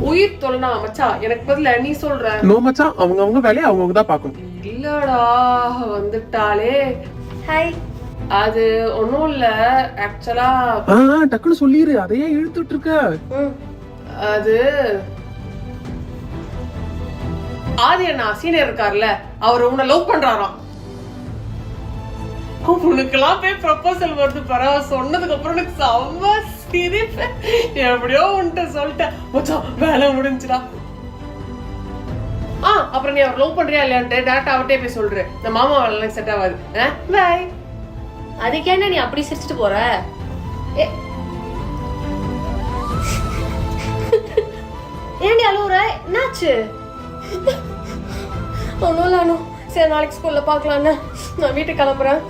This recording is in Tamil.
உயிர் தொலைனா மச்சான், எனக்கு பதிலா நீ சொல்ற. நோ மச்சான், அவங்க வேலையை அவங்க தான் பார்க்கணும். இல்லடா வந்துட்டாலே. ஹாய். அது ஒண்ணும் இல்ல, ஆக்சுவலா டக்குன்னு சொல்லிரு, அதையே இழுத்துட்டு இருக்க. அது ஆதி அண்ணா சீனியர் இருக்கார்ல, அவர் உன்னை லவ் பண்றாராம். உனக்கெல்லாம் போய் ப்ரொபோசல் வருது பரவ சொன்னதுக்கு அப்புறம் எனக்கு செம்ம சிரிப்பு. எப்படியோ உன்கிட்ட சொல்லிட்டேன் மச்சான், வேலை முடிஞ்சுடா. அப்புறம் நீ அவர் லவ் பண்றியா இல்லையான்ட்டு டேரக்டா அவர்கிட்டே போய் சொல்ற. இந்த மாமா வேலை செட் ஆகாது. பை. அதுக்கு என்ன நீ அப்படி சிரிச்சிட்டு போற? ஏன்டி அழுவுற? என்னாச்சு? ஒன்னும் இல்ல அனு. சரி, நாளைக்கு ஸ்கூல்ல பாக்கலான்னு நான் வீட்டுக்கு கிளம்புறேன்.